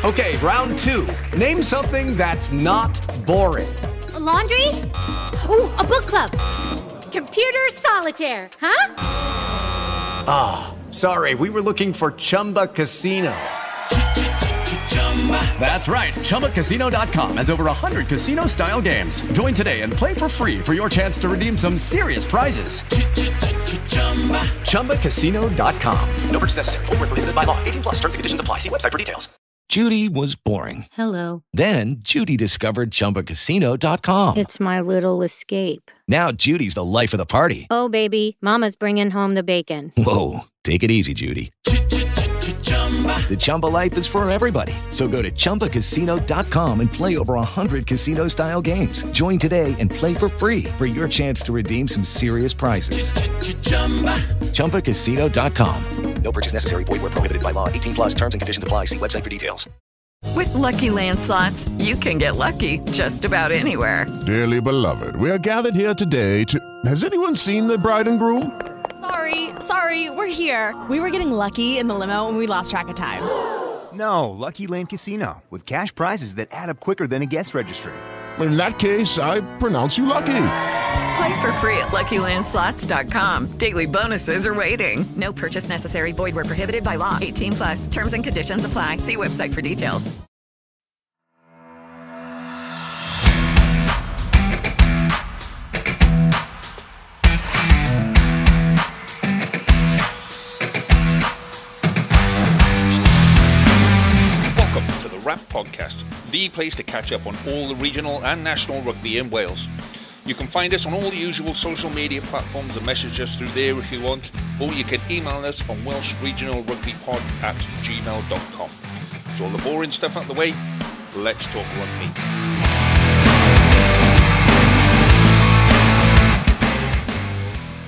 Okay, round two. Name something that's not boring. A laundry? Ooh, a book club. Computer solitaire, huh? Ah, oh, sorry, we were looking for Chumba Casino. That's right, ChumbaCasino.com has over 100 casino-style games. Join today and play for free for your chance to redeem some serious prizes. ChumbaCasino.com. No purchase necessary. Void where prohibited by law. 18+. Terms and conditions apply. See website for details. Judy was boring. Hello. Then Judy discovered ChumbaCasino.com. It's my little escape. Now Judy's the life of the party. Oh, baby, mama's bringing home the bacon. Whoa, take it easy, Judy. The Chumba life is for everybody. So go to ChumbaCasino.com and play over 100 casino-style games. Join today and play for free for your chance to redeem some serious prizes. ChumbaCasino.com. No purchase necessary. Void where prohibited by law. 18+. Terms and conditions apply. See website for details. With Lucky Land Slots, you can get lucky just about anywhere. Dearly beloved, we are gathered here today to... Has anyone seen the bride and groom? Sorry, we're here. We were getting lucky in the limo and we lost track of time. No, Lucky Land Casino, with cash prizes that add up quicker than a guest registry. In that case, I pronounce you lucky. Play for free at LuckyLandSlots.com. Daily bonuses are waiting. No purchase necessary. Void where prohibited by law. 18+. Terms and conditions apply. See website for details. Wrap Podcast, the place to catch up on all the regional and national rugby in Wales. You can find us on all the usual social media platforms and message us through there if you want, or you can email us on welshregionalrugbypod@gmail.com. So all the boring stuff out the way, let's talk rugby.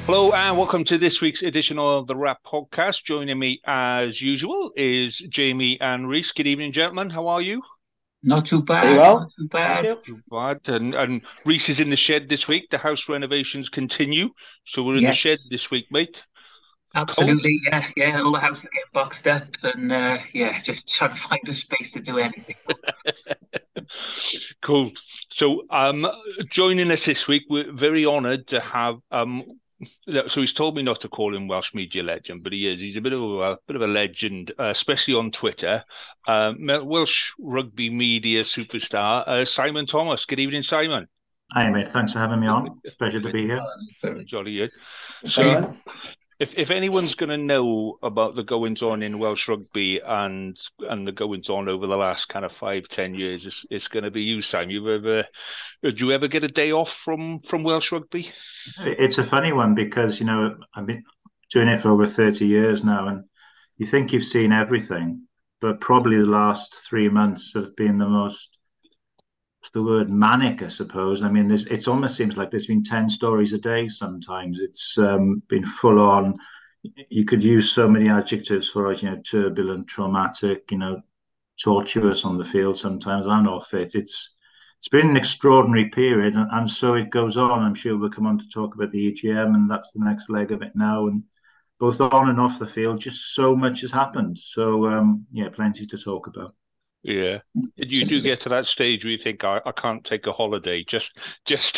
Hello and welcome to this week's edition of the Wrap Podcast. Joining me as usual is Jamie and Reese. Good evening, gentlemen. How are you? Not too bad. Very well. Not too bad. Not too bad. And Reese is in the shed this week. The house renovations continue. So we're in the shed this week, mate. Absolutely, yeah. All the houses are getting boxed up and just trying to find a space to do anything. Cool. So joining us this week, we're very honoured to have so he's told me not to call him Welsh media legend, but he is. He's a bit of a legend, especially on Twitter. Welsh rugby media superstar, Simon Thomas. Good evening, Simon. Hi, mate. Thanks for having me on. It's a pleasure to be here. Jolly good. So, if anyone's going to know about the goings-on in Welsh rugby and the goings-on over the last kind of 5-10 years, it's going to be you, Sam. Did you ever get a day off from Welsh rugby? It's a funny one because, I've been doing it for over 30 years now, and you think you've seen everything, but probably the last 3 months have been the most, what's the word, manic, I suppose. I mean, it almost seems like there's been 10 stories a day sometimes. It's been full on. You could use so many adjectives for us, turbulent, traumatic, tortuous on the field sometimes, and off it. It's been an extraordinary period, and so it goes on. I'm sure we'll come on to talk about the EGM, and that's the next leg of it now. And both on and off the field, just so much has happened. So, plenty to talk about. Yeah, you do get to that stage where you think, I can't take a holiday just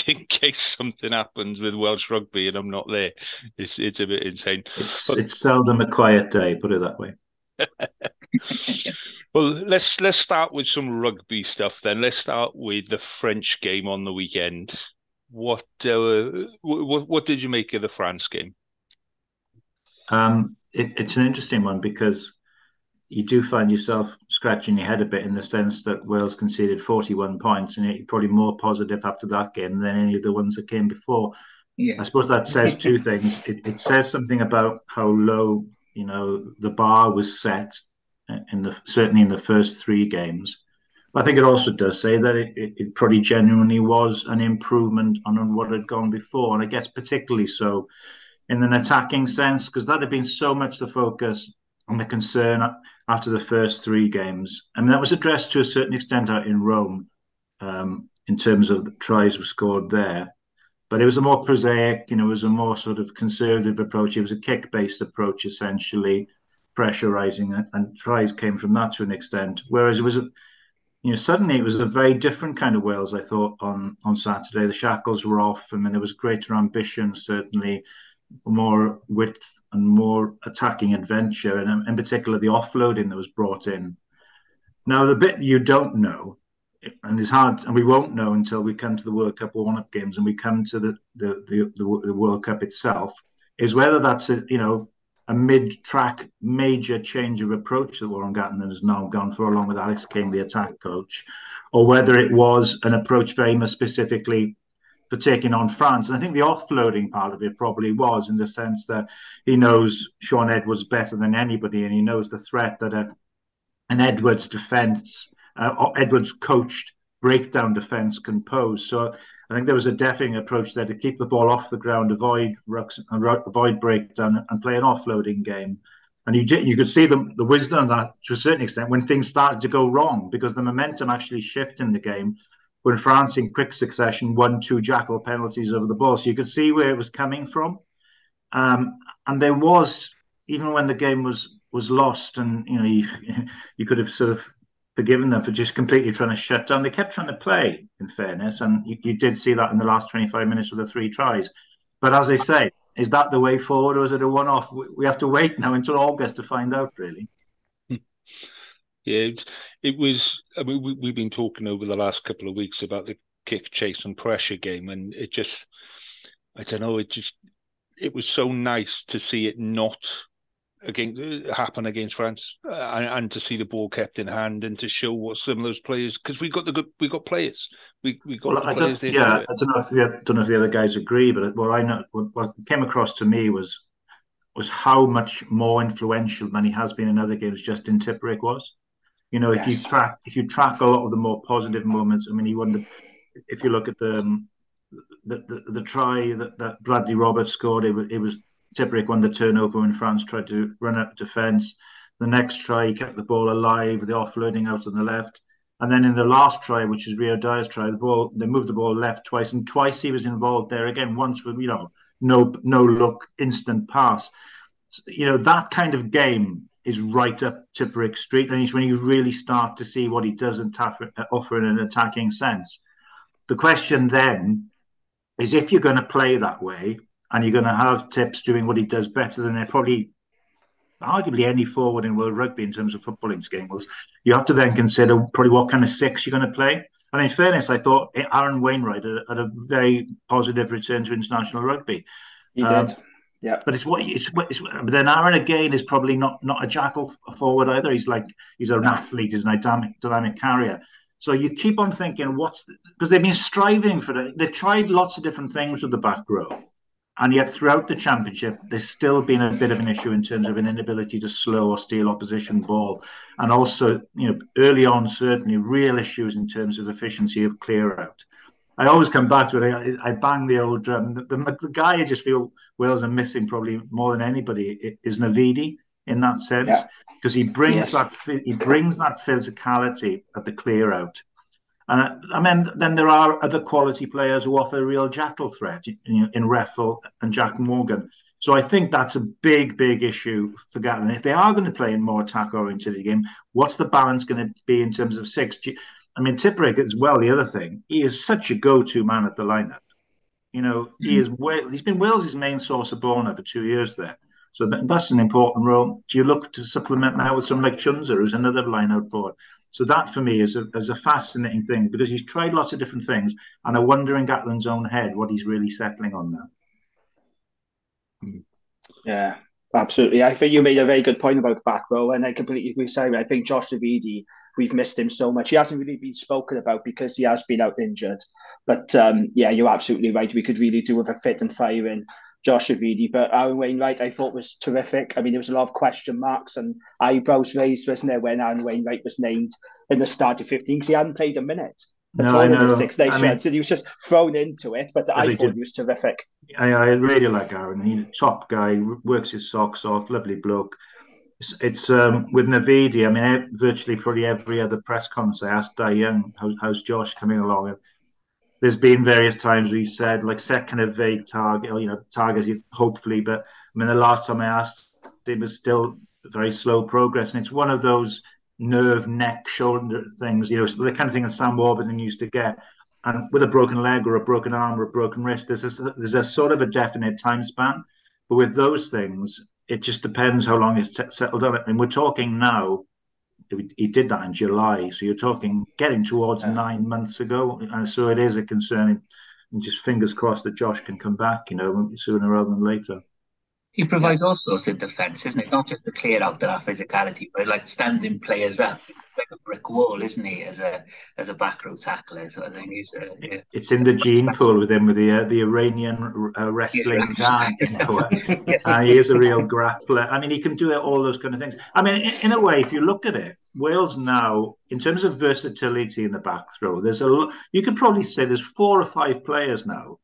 in case something happens with Welsh rugby and I'm not there. It's a bit insane. It's seldom a quiet day, put it that way. Well, let's start with some rugby stuff then. Let's start with the French game on the weekend. What did you make of the France game? It's an interesting one because you do find yourself scratching your head a bit in the sense that Wales conceded 41 points, and you're probably more positive after that game than any of the ones that came before. Yeah. I suppose that says two things. It says something about how low, the bar was set certainly in the first 3 games. But I think it also does say that it probably genuinely was an improvement on what had gone before, and I guess particularly so in an attacking sense, because that had been so much the focus and the concern after the first 3 games. I mean, that was addressed to a certain extent out in Rome in terms of the tries were scored there. But it was a more prosaic, it was a more sort of conservative approach. It was a kick-based approach, essentially. pressurising, and tries came from that to an extent. Whereas it was, suddenly it was a very different kind of Wales, I thought, on Saturday. The shackles were off. I mean, there was greater ambition, certainly, more width and more attacking adventure, and in particular the offloading that was brought in. Now, the bit you don't know, and it's hard, and we won't know until we come to the World Cup warm-up games and we come to the World Cup itself, is whether that's a mid-track major change of approach that Warren Gatland has now gone for, along with Alex King, the attack coach, or whether it was an approach very much specifically for taking on France. And I think the offloading part of it probably was, in the sense that he knows Sean Edwards better than anybody, and he knows the threat that an Edwards defence, Edwards coached breakdown defence can pose. So I think there was a definite approach there to keep the ball off the ground, avoid rucks, avoid breakdown, and play an offloading game. And you could see the wisdom of that to a certain extent when things started to go wrong, because the momentum actually shifted in the game when France, in quick succession, won 2 jackal penalties over the ball. So you could see where it was coming from. And there was, even when the game was lost, and you could have sort of forgiven them for just completely trying to shut down. They kept trying to play, in fairness, and you did see that in the last 25 minutes with the 3 tries. But as I say, is that the way forward, or is it a one-off? We have to wait now until August to find out, really. Yeah, it was. I mean, we've been talking over the last couple of weeks about the kick, chase, and pressure game, and it just, I don't know, it was so nice to see it not happen against France, and to see the ball kept in hand, and to show what some of those players, because we got players. We got the players there. Yeah, I don't know if the other guys agree, but what came across to me was how much more influential than he has been in other games Justin Tipuric was. If you track a lot of the more positive moments, I mean, he won if you look at the try that Bradley Roberts scored, it was Tipuric won the turnover when France tried to run up defence. The next try, he kept the ball alive, the offloading out on the left. And then in the last try, which is Rio Dyer's try, they moved the ball left twice, and twice he was involved there again. Once with no look, instant pass. That kind of game is right up Tipuric's street, and it's when you really start to see what he does offer in an attacking sense. The question then is, if you're going to play that way, and you're going to have Tips doing what he does better than arguably any forward in world rugby in terms of footballing skills, you have to then consider probably what kind of 6 you're going to play. And in fairness, I thought Aaron Wainwright had a very positive return to international rugby. He did. Yeah, but but then Aaron again is probably not a jackal forward either. He's an athlete, he's an dynamic carrier. So you keep on thinking, because they've been striving for it. They've tried lots of different things with the back row, and yet throughout the championship, there's still been a bit of an issue in terms of an inability to slow or steal opposition ball, and also early on certainly real issues in terms of efficiency of clear out. I always come back to it. I bang the old drum. The guy I just feel Wales are missing probably more than anybody is Navidi in that sense, because he brings that physicality at the clear out. And I mean, then there are other quality players who offer a real jackal threat in Reffel and Jack Morgan. So I think that's a big, big issue for Gatland. If they are going to play in more attack-oriented game, what's the balance going to be in terms of 6? I mean, Tipuric as well, the other thing, he is such a go-to man at the lineup. He's been Wales' main source of ball now for 2 years there. So that's an important role. Do you look to supplement now with someone like Chunza, who's another line-out forward? So that, for me, is a fascinating thing, because he's tried lots of different things, and I wonder in Gatland's own head what he's really settling on now. Yeah, absolutely. I think you made a very good point about the back row, and I completely agree. I think Josh Davidi, we've missed him so much. He hasn't really been spoken about because he has been out injured. But yeah, you're absolutely right. We could really do with a fit and firing Josh Davidi. But Aaron Wainwright, I thought, was terrific. I mean, there was a lot of question marks and eyebrows raised, wasn't there, when Aaron Wainwright was named in the starting 15, because he hadn't played a minute at all in the Six Nations. So he was just thrown into it. But I thought he was terrific. I really like Aaron. He's a top guy, works his socks off, lovely bloke. It's with Navidi, I mean, virtually probably every other press conference I asked Di Young, how's Josh coming along? And there's been various times where he said, set kind of vague target, targets, hopefully. But I mean, the last time I asked, it was still very slow progress. And it's one of those nerve, neck, shoulder things, the kind of thing that Sam Warburton used to get. And with a broken leg or a broken arm or a broken wrist, there's a sort of a definite time span. But with those things, it just depends how long it's settled on it. And we're talking now, he did that in July. So you're talking getting towards 9 months ago. And so it is a concern. And just fingers crossed that Josh can come back, sooner rather than later. He provides all sorts of defence, isn't it? Not just to clear out that physicality, but like standing players up. It's like a brick wall, isn't he? As a back row tackler, so I think he's. It's in the gene pool with him, with the Iranian wrestling guy. He is a real grappler. I mean, he can do all those kind of things. I mean, in a way, if you look at it, Wales now, in terms of versatility in the back throw, you could probably say there's 4 or 5 players now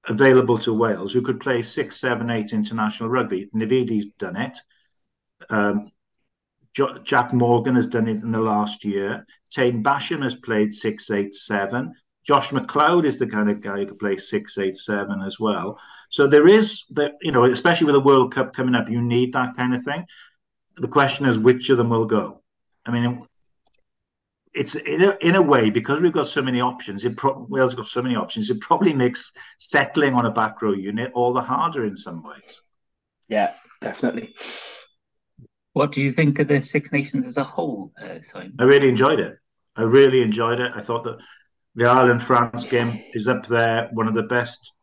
available to Wales who could play 6, 7, 8 international rugby. Navidi's done it. Jack Morgan has done it in the last year. Tain Basham has played 6, 8, 7. Josh McLeod is the kind of guy who could play 6, 8, 7 as well. So there is, especially with the World Cup coming up, you need that kind of thing. The question is which of them will go. I mean, it's in a way, because we've got so many options. Wales got so many options. It probably makes settling on a back row unit all the harder in some ways. Yeah, definitely. What do you think of the Six Nations as a whole, Simon? I really enjoyed it. I thought that the Ireland-France game is up there, one of the best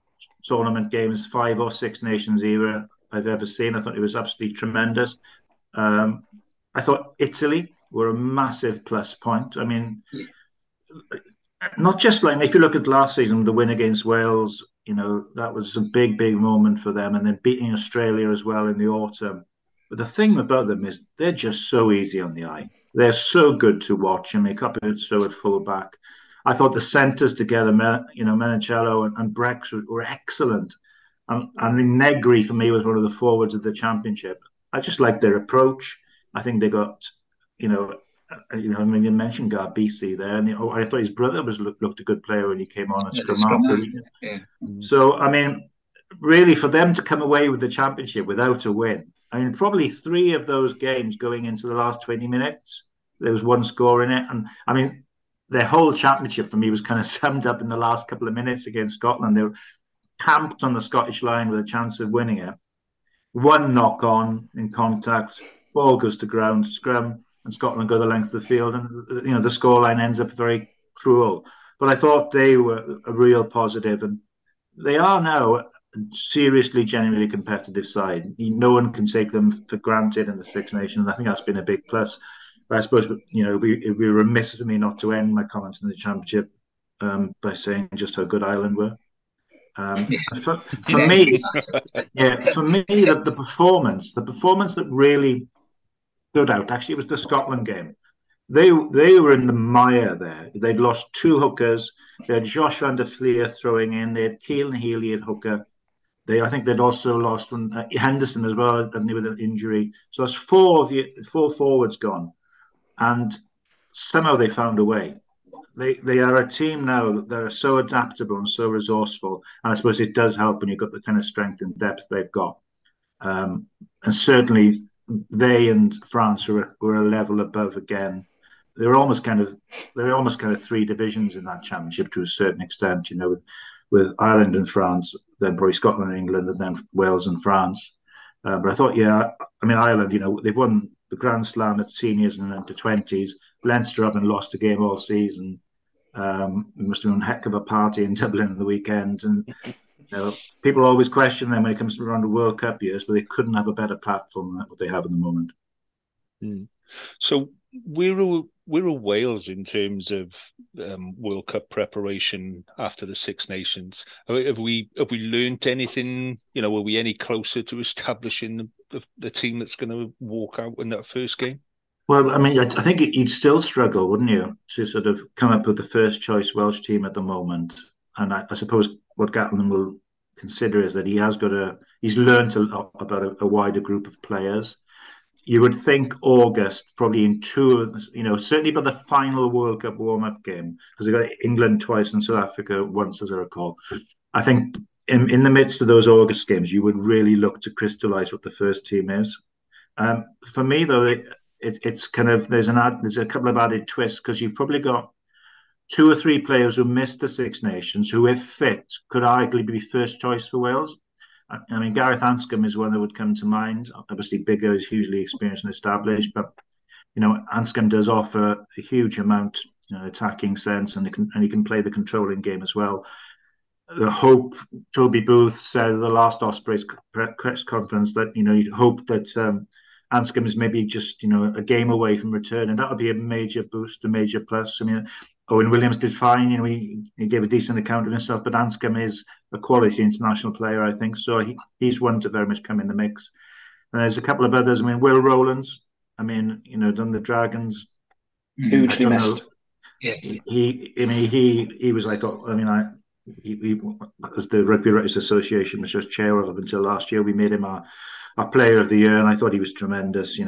tournament games, 5 or 6 Nations era I've ever seen. I thought it was absolutely tremendous. I thought Italy were a massive plus point. I mean, not just like, if you look at last season, the win against Wales, that was a big, big moment for them. And then beating Australia as well in the autumn. But the thing about them is they're just so easy on the eye. They're so good to watch. I mean, so at fullback. I thought the centres together, Menicello and Brex were excellent. And Negri, for me, was one of the forwards of the championship. I just liked their approach. I think they got, I mean, you mentioned Garbisi there, and I thought his brother looked a good player when he came on at scrum. Yeah. So, I mean, really, for them to come away with the championship without a win, I mean, probably 3 of those games going into the last 20 minutes, there was 1 score in it. And, I mean, their whole championship for me was kind of summed up in the last couple of minutes against Scotland. They were camped on the Scottish line with a chance of winning it. 1 knock on in contact, ball goes to ground, scrum, and Scotland go the length of the field, and the scoreline ends up very cruel. But I thought they were a real positive, and they are now a seriously, genuinely competitive side. No one can take them for granted in the Six Nations. I think that's been a big plus. But I suppose it'd be remiss of me not to end my comments in the championship by saying just how good Ireland were. For me, the performance that really stood out, actually, it was the Scotland game. They were in the mire there. They'd lost 2 hookers. They had Josh van der Fleer throwing in. They had Keelan Healy at hooker. I think they'd also lost Henderson as well, with an injury. So that's 4 forwards gone, and somehow they found a way. They are a team now that are so adaptable and so resourceful, and I suppose it does help when you've got the kind of strength and depth they've got. And certainly, they and France were a level above again. They're almost kind of 3 divisions in that championship to a certain extent. With Ireland and France, then probably Scotland and England, and then Wales and France. But I thought, Ireland, they've won the Grand Slam at seniors and into 20s. Leinster haven't lost a game all season. It must have been a heck of a party in Dublin on the weekend. And people always question them when it comes to around the World Cup years, but they couldn't have a better platform than what they have at the moment. So where are Wales in terms of World Cup preparation after the Six Nations? Have we learnt anything? Were we any closer to establishing the team that's going to walk out in that first game? Well, I mean, I think you'd still struggle, wouldn't you, to sort of come up with the first choice Welsh team at the moment. And I suppose what Gatland will consider is that he's learned a lot about a wider group of players. You would think August, probably in 2, certainly by the final World Cup warm-up game, because they got England twice and South Africa once, as I recall. I think in the midst of those August games, you would really look to crystallise what the first team is. For me, though, it's kind of there's a couple of added twists because you've probably got two or three players who missed the Six Nations who, if fit, could arguably be first choice for Wales. I mean, Gareth Anscombe is one that would come to mind. Obviously, bigger is hugely experienced and established, but Anscombe does offer a huge amount, attacking sense, and he can play the controlling game as well. The hope, Toby Booth said at the last Ospreys press conference that you'd hope that Anscombe is maybe just a game away from return, and that would be a major boost, a major plus. I mean, Owen Williams did fine, he gave a decent account of himself, but Anscombe is a quality international player, I think, so he's one to very much come in the mix. And there's a couple of others. I mean, Will Rowlands, done the Dragons, hugely missed. Yeah. He was, I thought, he as the Rugby Writers Association was just chair of until last year. We made him our player of the year, and I thought he was tremendous.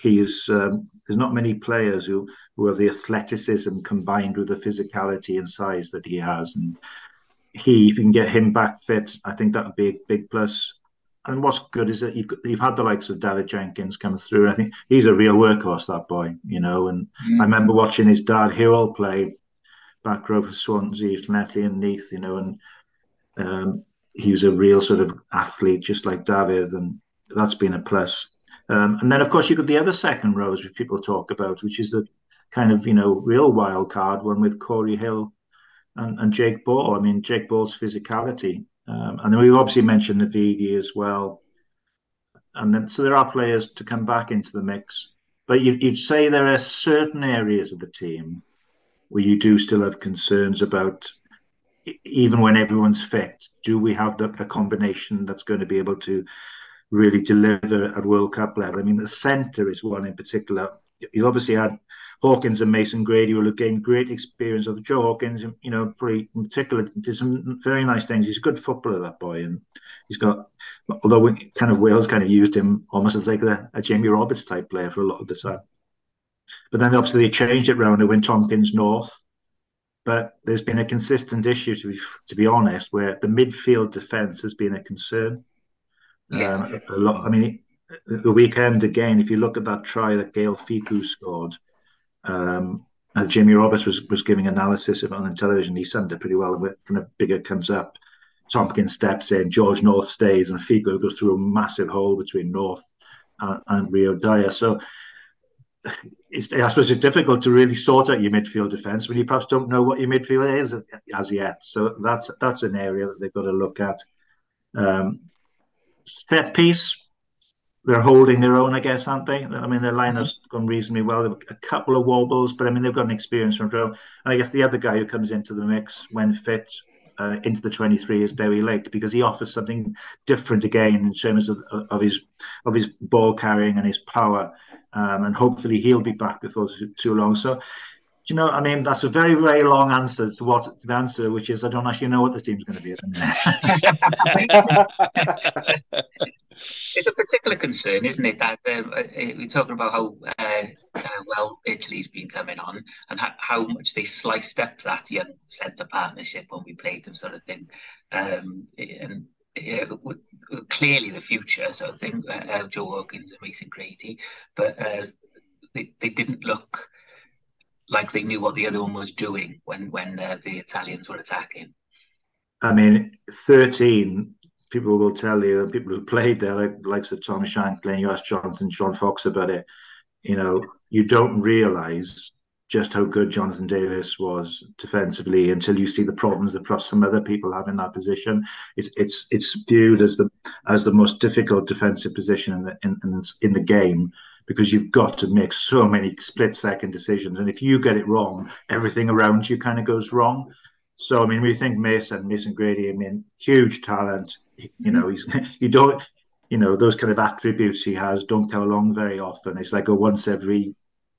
He is. There's not many players who have the athleticism combined with the physicality and size that he has, and if you can get him back fit, I think that would be a big plus. And what's good is that you've had the likes of David Jenkins come through. I think he's a real workhorse, that boy. And I remember watching his dad Hewell play back row for Swansea, Llanelli and Neath, and he was a real sort of athlete, just like David, and that's been a plus. And then, of course, you've got the other second rows which people talk about, which is the kind of, real wild card one with Corey Hill and Jake Ball. I mean, Jake Ball's physicality. And then we obviously mentioned Navidi as well. And then, so there are players to come back into the mix. But you'd say there are certain areas of the team where you do still have concerns about, even when everyone's fit, do we have a combination that's going to be able to really deliver at World Cup level? I mean, the centre is one in particular. You obviously had Hawkins and Mason Grady, who have gained great experience of Joe Hawkins, pretty in particular, did some very nice things. He's a good footballer, that boy, and he's got, although Wales kind of used him almost as like a Jamie Roberts type player for a lot of the time. But then obviously they changed it round and went Tompkins North. But there's been a consistent issue, to be honest, where the midfield defence has been a concern. A lot. I mean, the weekend again, if you look at that try that Gail Fiku scored, Jamie Roberts was giving analysis of it on television. He summed it pretty well. When kind of bigger comes up, Tompkins steps in, George North stays, and Fiku goes through a massive hole between North and Rio Dyer. So I suppose it's difficult to really sort out your midfield defence when you perhaps don't know what your midfield is as yet. So that's an area that they've got to look at. Set piece, they're holding their own, I guess, aren't they? I mean, their line has gone reasonably well. They've a couple of wobbles, but I mean, they've got an experience from drill. And I guess the other guy who comes into the mix when fit into the 23 is Dewi Lake, because he offers something different again in terms of his ball carrying and his power. And hopefully he'll be back before too long. So, I mean, that's a very, very long answer to the answer, which is I don't actually know what the team's going to be at the minute. It's a particular concern, isn't it, that we're talking about how well Italy's been coming on and how much they sliced up that young centre partnership when we played them, sort of thing. Clearly the future, sort of thing, Joe Hawkins and Mason Grady, but they didn't look like they knew what the other one was doing when the Italians were attacking. I mean, 13, people will tell you, people who've played there, like the likes of Tom Shankland, you ask John Fox about it, you don't realise just how good Jonathan Davies was defensively until you see the problems that perhaps some other people have in that position. It's viewed as the most difficult defensive position in the game, because you've got to make so many split-second decisions, and if you get it wrong, everything around you kind of goes wrong. So I mean, we think Mason Grady, I mean, huge talent. Those kind of attributes he has don't come along very often. It's like a once every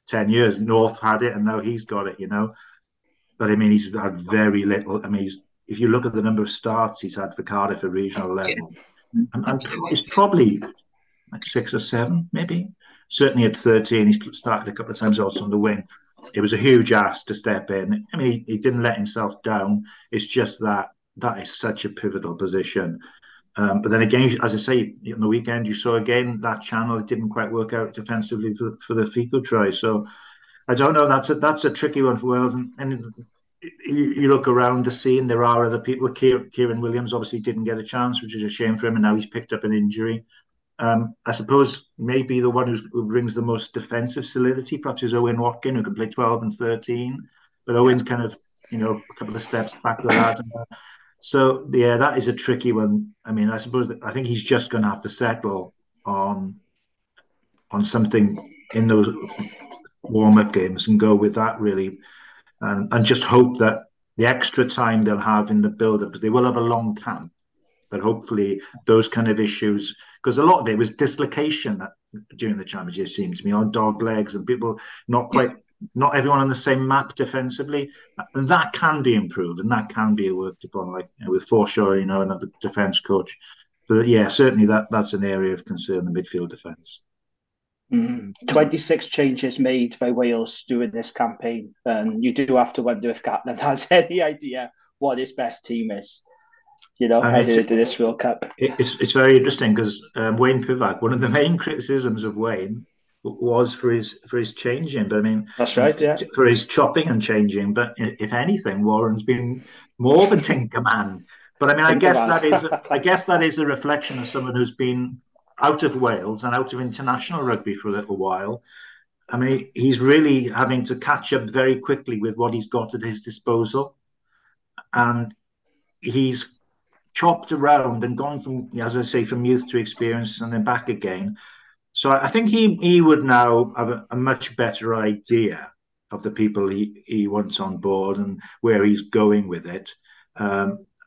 10 years. North had it, and now he's got it. But I mean, he's had very little. I mean, if you look at the number of starts he's had for Cardiff at regional level, and it's probably like 6 or 7, maybe. Certainly at 13, he's started a couple of times also on the wing. It was a huge ask to step in. I mean, he didn't let himself down. It's just that is such a pivotal position. But then again, as I say, on the weekend, you saw again that channel, it didn't quite work out defensively for the Fico try. So I don't know. That's a tricky one for Wales. And you look around the scene, there are other people. Kieran Williams obviously didn't get a chance, which is a shame for him. And now he's picked up an injury. I suppose maybe the one who brings the most defensive solidity perhaps is Owen Watkin, who can play 12 and 13. But Owen's kind of, a couple of steps back of that. So, yeah, that is a tricky one. I mean, I think he's just going to have to settle on something in those warm-up games and go with that, really. And just hope that the extra time they'll have in the build-up, because they will have a long camp, but hopefully those kind of issues, because a lot of it was dislocation during the championship, it seemed to me, on dog legs and people not everyone on the same map defensively, and that can be improved and that can be worked upon, like with Forshaw, another defence coach. But yeah, certainly that's an area of concern, the midfield defence. 26 changes made by Wales during this campaign, and you do have to wonder if Gatland has any idea what his best team is. Headed into this World Cup. It's very interesting because Wayne Pivac, one of the main criticisms of Wayne was for his changing, but I mean, that's right, yeah, for his chopping and changing. But if anything, Warren's been more of a tinker man. But I mean, I guess that is a reflection of someone who's been out of Wales and out of international rugby for a little while. I mean, he's really having to catch up very quickly with what he's got at his disposal, and he's chopped around and gone from, as I say, from youth to experience and then back again. So I think he would now have a much better idea of the people he wants on board and where he's going with it.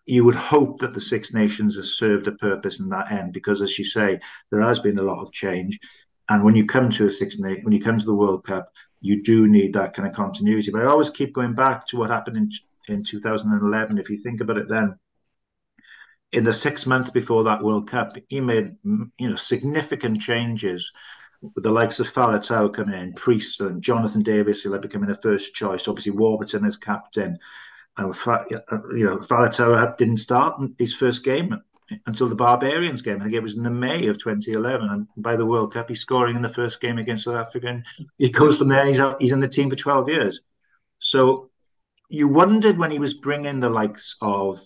You would hope that the Six Nations has served a purpose in that end, because, as you say, there has been a lot of change. And when you come to when you come to the World Cup, you do need that kind of continuity. But I always keep going back to what happened in 2011. If you think about it, then in the 6 months before that World Cup, he made significant changes with the likes of Faletau coming in, Priest and Jonathan Davis, who had becoming a first choice. Obviously, Warburton as captain. Faletau didn't start his first game until the Barbarians game. I think it was in the May of 2011. And by the World Cup, he's scoring in the first game against South Africa. And he goes from there. He's in the team for 12 years. So you wondered when he was bringing the likes of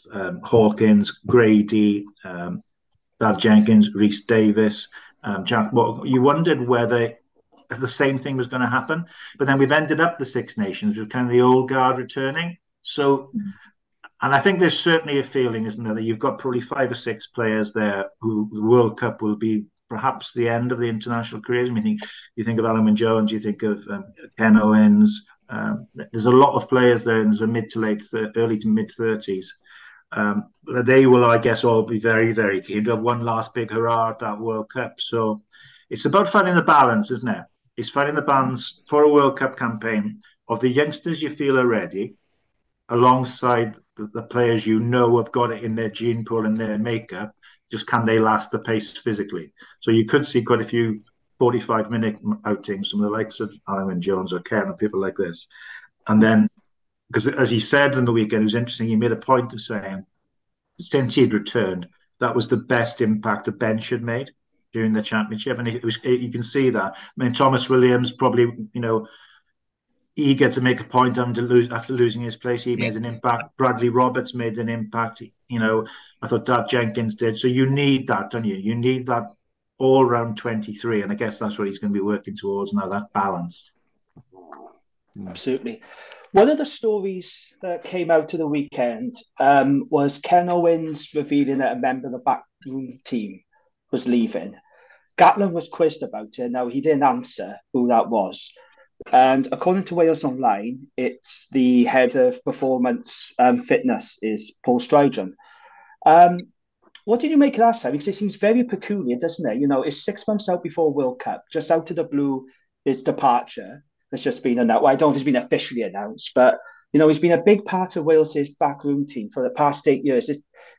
Hawkins, Grady, Brad Jenkins, Rhys Davis, you wondered whether the same thing was going to happen. But then we've ended up the Six Nations with kind of the old guard returning. So, and I think there's certainly a feeling, isn't there, that you've got probably 5 or 6 players there who the World Cup will be perhaps the end of the international careers. I mean, you think of Alan Jones, you think of Ken Owens. There's a lot of players there in the early to mid 30s. They will, I guess, all be very, very keen to have one last big hurrah at that World Cup. So it's about finding the balance, isn't it? It's finding the balance for a World Cup campaign of the youngsters you feel are ready, alongside the players have got it in their gene pool and their makeup. Just can they last the pace physically? So you could see quite a few 45-minute outings from the likes of Alan Jones or Ken or people like this. And then, because as he said on the weekend, it was interesting, he made a point of saying, since he'd returned, that was the best impact a bench had made during the championship. And you can see that. I mean, Thomas Williams probably, eager to make a point after losing his place. He made an impact. Bradley Roberts made an impact. I thought Dad Jenkins did. So you need that, don't you? You need that all-round 23, and I guess that's what he's going to be working towards now, that balance. Absolutely. One of the stories that came out to the weekend was Ken Owens revealing that a member of the backroom team was leaving. Gatland was quizzed about it. Now, he didn't answer who that was. And according to Wales Online, it's the head of performance fitness is Paul Strydon. What did you make of that, Sam? Because it seems very peculiar, doesn't it? It's 6 months out before World Cup, just out of the blue, his departure has just been announced. Well, I don't know if it's been officially announced, but, he's been a big part of Wales's backroom team for the past 8 years.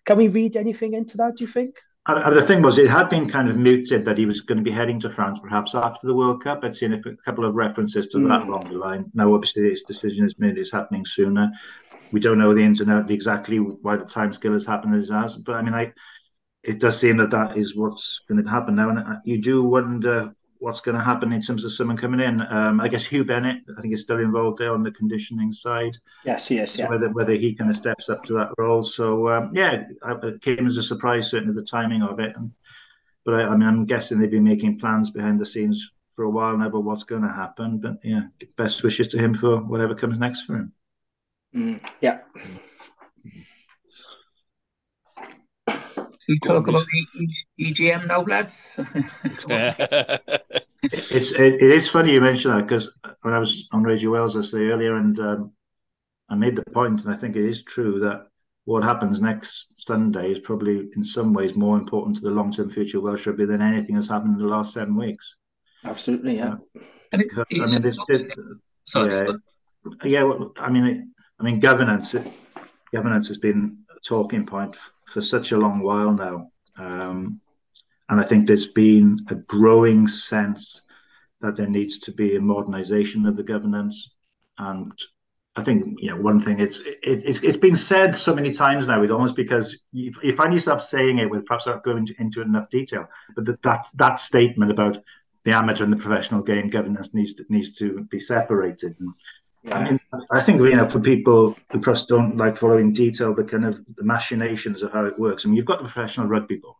Can we read anything into that, do you think? The thing was, it had been kind of mooted that he was going to be heading to France perhaps after the World Cup. I'd seen a couple of references to that along the line. Now, obviously, his decision is made, it's happening sooner. We don't know the ins and outs exactly why the timescale has happened as it has. But I mean, it does seem that is what's going to happen now. And you do wonder what's going to happen in terms of someone coming in. I guess Hugh Bennett, I think, is still involved there on the conditioning side. Yes, he is. So whether he kind of steps up to that role. So it came as a surprise, certainly the timing of it. But I'm guessing they've been making plans behind the scenes for a while now about what's going to happen. But yeah, best wishes to him for whatever comes next for him. Yeah. We talk about the EGM now, lads. It is funny you mention that, because when I was on Radio Wales, I say earlier, and I made the point, and I think it is true, that what happens next Sunday is probably in some ways more important to the long-term future of Welsh rugby than anything that's happened in the last 7 weeks. Absolutely, yeah. Governance has been a talking point for such a long while now, and I think there's been a growing sense that there needs to be a modernisation of the governance. And I think, one thing, it's been said so many times now, it's almost because you find yourself saying it with perhaps not going into enough detail, but that statement about the amateur and the professional game governance needs to be separated. And I think, for people who perhaps don't like following detail, the machinations of how it works. You've got the Professional Rugby Board,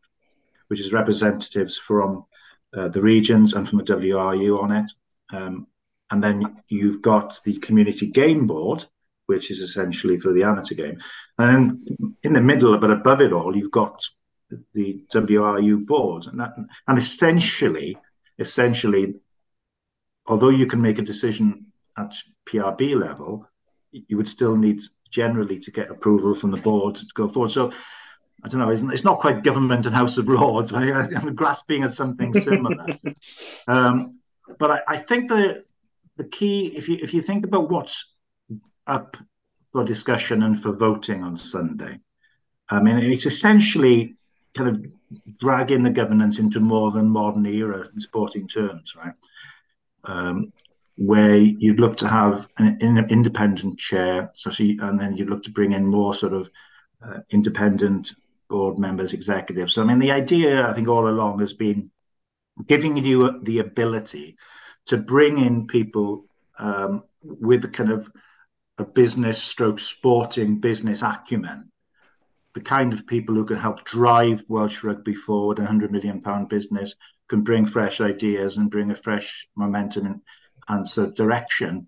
which is representatives from the regions and from the WRU on it. And then you've got the Community Game Board, which is essentially for the amateur game. And in the middle, but above it all, you've got the WRU board. And essentially, although you can make a decision at PRB level, you would still need generally to get approval from the board to go forward. So I don't know, it's not quite government and House of Lords. I'm grasping at something similar. But I think the key, if you think about what's up for discussion and for voting on Sunday, it's essentially kind of dragging the governance into more than modern era in sporting terms, right? Where you'd look to have an independent chair, and then you'd look to bring in more sort of independent board members, executives. So, the idea, I think, all along has been giving you the ability to bring in people with a kind of a sporting business acumen, the kind of people who can help drive Welsh rugby forward, £100 million business, can bring fresh ideas and bring a fresh momentum and sort of direction,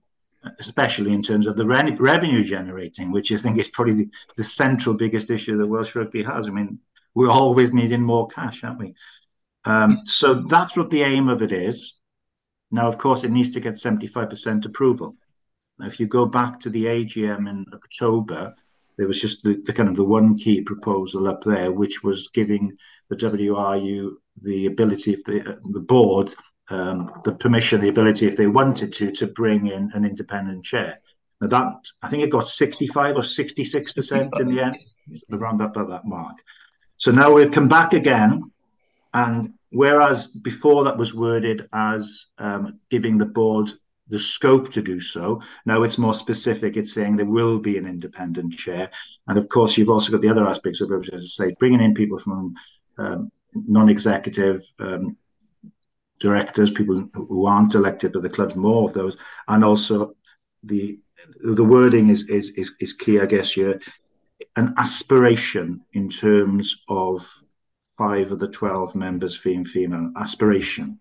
especially in terms of the revenue generating, which I think is probably the central biggest issue that Welsh rugby has. We're always needing more cash, aren't we? So that's what the aim of it is. Now, of course, it needs to get 75% approval. Now, if you go back to the AGM in October, there was just the kind of the one key proposal up there, which was giving the WRU the ability, if the board, the permission, the ability, if they wanted to bring in an independent chair. Now that, I think it got 65 or 66% in the end, around that mark. So now we've come back again, and whereas before that was worded as giving the board the scope to do so, now it's more specific. It's saying there will be an independent chair. And of course, you've also got the other aspects of it, as I say, bringing in people from non-executive directors, people who aren't elected to the clubs, more of those. And also the wording is key, I guess, here. An aspiration in terms of 5 of the 12 members female aspiration.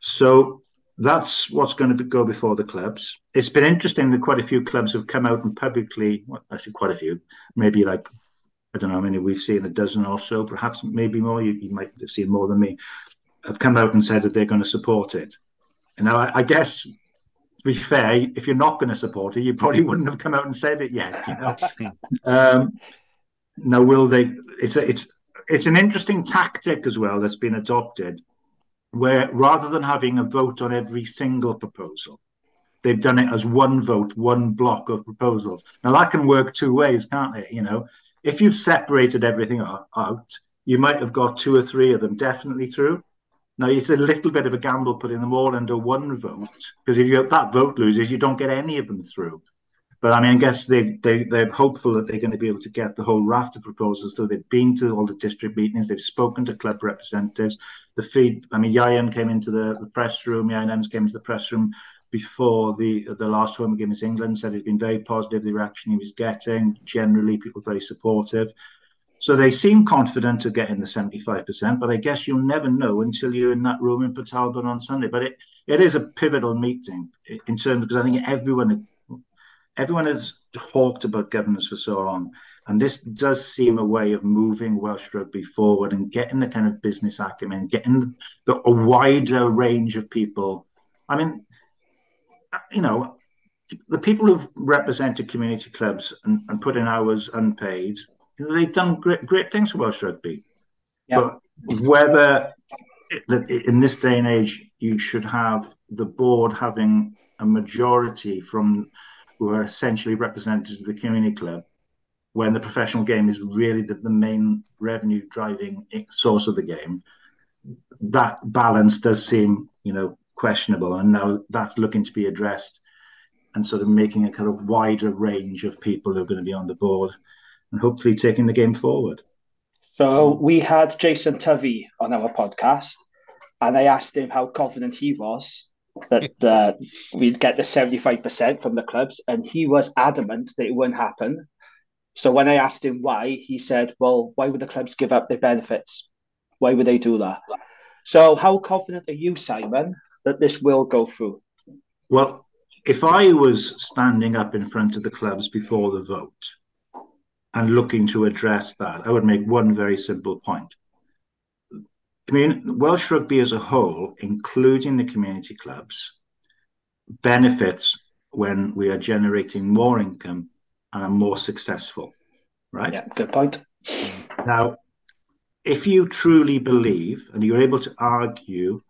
So that's what's going to go before the clubs. It's been interesting that quite a few clubs have come out and publicly, well, I say quite a few, maybe like, I don't know how many we've seen, a dozen or so, perhaps maybe more, you might have seen more than me, have come out and said that they're going to support it. And now I guess, to be fair, if you're not going to support it, you probably wouldn't have come out and said it yet, Now, will they? It's an interesting tactic as well that's been adopted, where rather than having a vote on every single proposal, they've done it as one vote, one block of proposals. Now that can work two ways, can't it? If you've separated everything out, you might have got 2 or 3 of them definitely through. Now it's a little bit of a gamble putting them all under one vote, because if that vote loses, you don't get any of them through. But I mean, I guess they're hopeful that they're going to be able to get the whole raft of proposals. So they've been to all the district meetings, they've spoken to club representatives. I mean, Ian came into the press room. Ian Ems came into the press room before the last home game against England. Said he'd been very positive, the reaction he was getting. Generally, people very supportive. So they seem confident of getting the 75%, but I guess you'll never know until you're in that room in Port Talbot on Sunday. But it is a pivotal meeting in terms, because I think everyone has talked about governance for so long, and this does seem a way of moving Welsh rugby forward and getting the kind of business acumen, getting a wider range of people. I mean, you know, the people who've represented community clubs and put in hours unpaid, they've done great things for Welsh rugby. Yeah. But whether in this day and age you should have the board having a majority from who are essentially representatives of the community club, when the professional game is really the main revenue driving source of the game, that balance does seem, questionable. And now that's looking to be addressed, and sort of making a kind of wider range of people who are going to be on the board and hopefully taking the game forward. So we had Jason Tovey on our podcast, and I asked him how confident he was that we'd get the 75% from the clubs, and he was adamant that it wouldn't happen. So when I asked him why, he said, well, why would the clubs give up their benefits? Why would they do that? So how confident are you, Simon, that this will go through? Well, if I was standing up in front of the clubs before the vote and looking to address that, I would make one very simple point. I mean, Welsh rugby as a whole, including the community clubs, benefits when we are generating more income and are more successful, right? Yeah, good point. Now, if you truly believe, and you're able to argue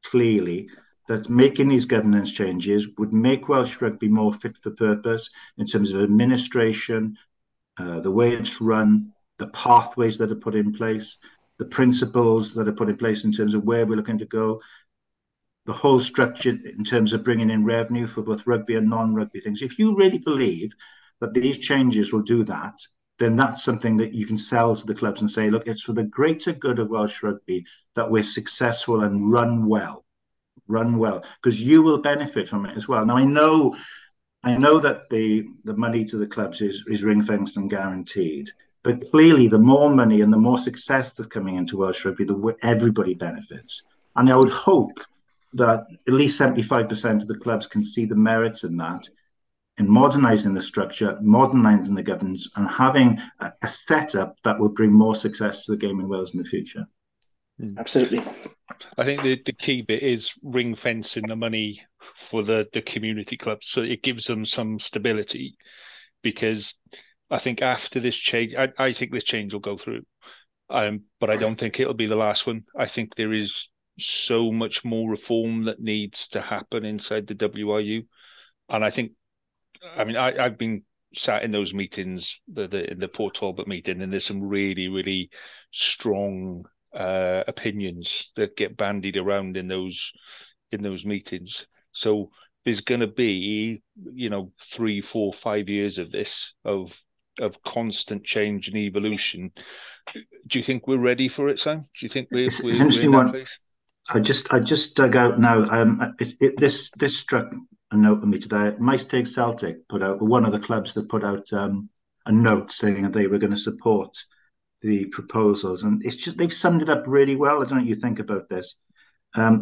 clearly, that making these governance changes would make Welsh rugby more fit for purpose in terms of administration, the way it's run, the pathways that are put in place, the principles that are put in place in terms of where we're looking to go, the whole structure in terms of bringing in revenue for both rugby and non-rugby things. If you really believe that these changes will do that, then that's something that you can sell to the clubs and say, look, it's for the greater good of Welsh rugby that we're successful and run well, because you will benefit from it as well. Now, I know that the money to the clubs is ring-fenced and guaranteed, but clearly the more money and the more success that's coming into Welsh rugby, everybody benefits. And I would hope that at least 75% of the clubs can see the merits in that, in modernising the structure, modernising the governance, and having a setup that will bring more success to the game in Wales in the future. Absolutely. I think the key bit is ring fencing the money for the community clubs, so it gives them some stability. Because I think after this change, I think this change will go through, but I don't think it'll be the last one. I think there is so much more reform that needs to happen inside the WRU, and I've been sat in those meetings, in the Port Talbot meeting, and there's some really, really strong opinions that get bandied around in those meetings. So there's going to be, 3, 4, 5 years of this, of constant change and evolution. Do you think we're ready for it, Sam? Do you think we're in that place? I just dug out now. This struck a note with me today. MyStake Celtic put out, one of the clubs that put out a note saying that they were going to support the proposals, and it's just, they've summed it up really well. I don't know what you think about this.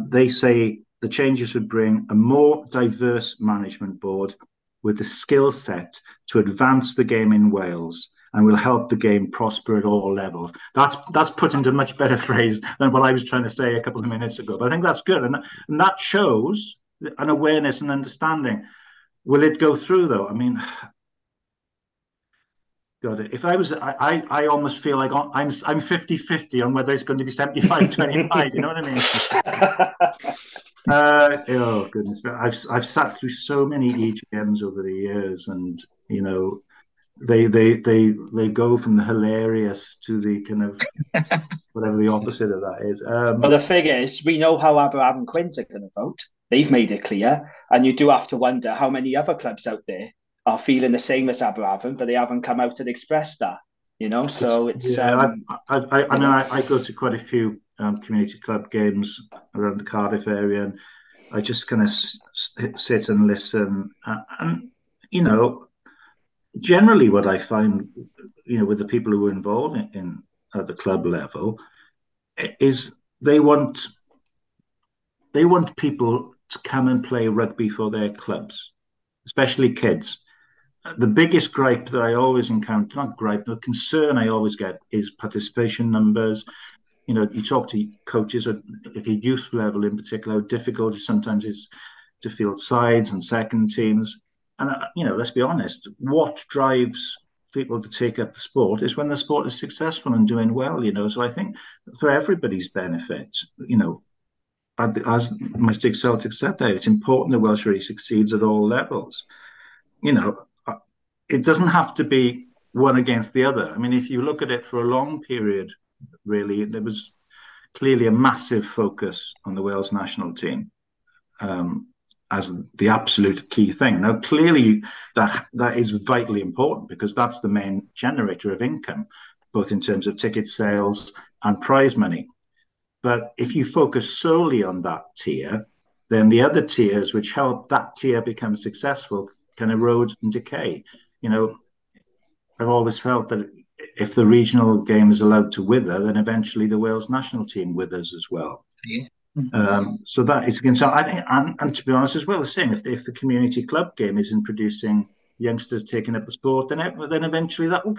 They say the changes would bring a more diverse management board with the skill set to advance the game in Wales, and will help the game prosper at all levels. That's put into much better phrase than what I was trying to say a couple of minutes ago. But I think that's good, and that shows an awareness and understanding. Will it go through though? I mean, God, if I was, I almost feel like I'm 50-50 on whether it's going to be 75-25. You know what I mean? Oh goodness! I've sat through so many EGMs over the years, and they go from the hilarious to the kind of whatever the opposite of that is. But the thing is, we know how Aberfan and Quins are going to vote. They've made it clear, and you do have to wonder how many other clubs out there are feeling the same as Aberafon, but they haven't come out and expressed that. So it's I go to quite a few community club games around the Cardiff area, and I just kind of sit and listen, and generally what I find, with the people who are involved in at the club level, is they want people to come and play rugby for their clubs, especially kids. The biggest gripe that I always encounter, not gripe, the concern I always get is participation numbers. You talk to coaches at a youth level in particular, how difficult it sometimes is to field sides and second teams. And, let's be honest, what drives people to take up the sport is when the sport is successful and doing well, So I think for everybody's benefit, as my Stig Celtic said there, it's important that Welsh really succeeds at all levels. It doesn't have to be one against the other. I mean, if you look at it for a long period, really, there was clearly a massive focus on the Wales national team as the absolute key thing. Now, clearly, that is vitally important because that's the main generator of income, both in terms of ticket sales and prize money. But if you focus solely on that tier, then the other tiers which help that tier become successful can erode and decay. I've always felt that if the regional game is allowed to wither, then eventually the Wales national team withers as well. Yeah. So that is again. So I think, and to be honest as well, the same. If the community club game isn't producing youngsters taking up the sport, then eventually that will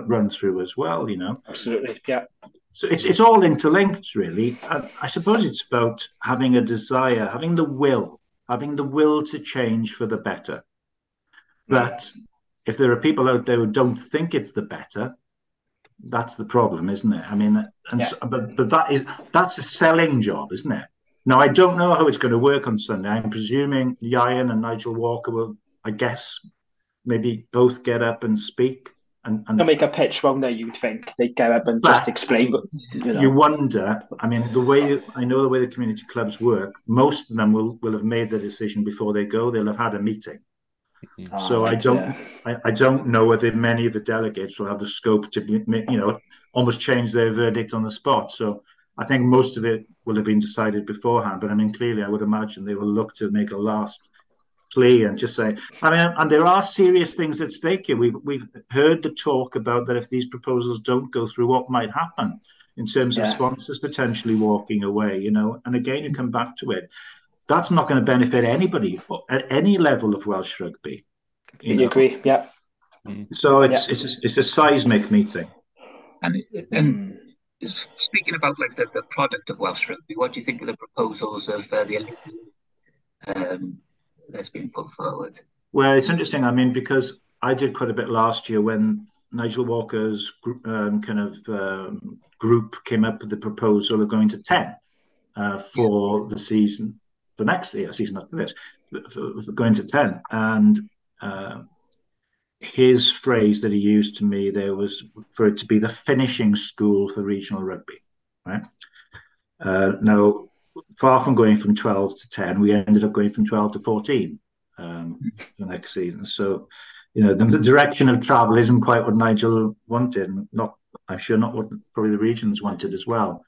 run through as well. Absolutely, yeah. So it's all interlinked, really. I suppose it's about having a desire, having the will to change for the better. But if there are people out there who don't think it's the better, that's the problem, isn't it? I mean, but that's a selling job, isn't it? Now, I don't know how it's going to work on Sunday. I'm presuming Ian and Nigel Walker will, I guess, maybe both get up and speak. And they'll make a pitch, won't they? You'd think they'd get up and just explain. You wonder. I mean, the way the community clubs work, most of them will have made the decision before they go. They'll have had a meeting. So I don't know whether many of the delegates will have the scope to, almost change their verdict on the spot. So I think most of it will have been decided beforehand. But I mean, clearly, I would imagine they will look to make a last plea and just say, and there are serious things at stake here. We've heard the talk about that if these proposals don't go through, what might happen in terms of sponsors potentially walking away, And again, you come back to it. That's not going to benefit anybody at any level of Welsh rugby. You agree? Yeah. So it's a seismic meeting. And speaking about like the product of Welsh rugby, what do you think of the proposals of the elite that's been put forward? Well, it's interesting. I mean, because I did quite a bit last year when Nigel Walker's group came up with the proposal of going to 10 for the season. For next year, season after this, for going to 10. And his phrase that he used to me there was for it to be the finishing school for regional rugby, right? Now, far from going from 12 to 10, we ended up going from 12 to 14 the next season. So, the direction of travel isn't quite what Nigel wanted. I'm sure not what probably the regions wanted as well.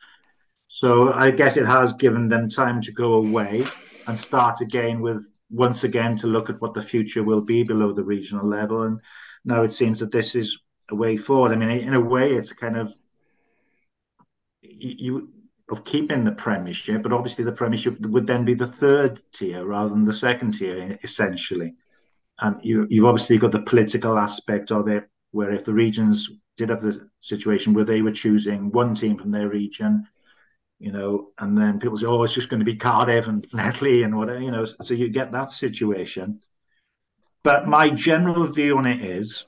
So I guess it has given them time to go away and start again once again to look at what the future will be below the regional level. And now it seems that this is a way forward. I mean, in a way, it's kind of of keeping the Premiership, but obviously the Premiership would then be the third tier rather than the second tier, essentially. And you've obviously got the political aspect of it, where if the regions did have the situation where they were choosing one team from their region, and then people say, oh, it's just going to be Cardiff and Netley and whatever, so you get that situation. But my general view on it is,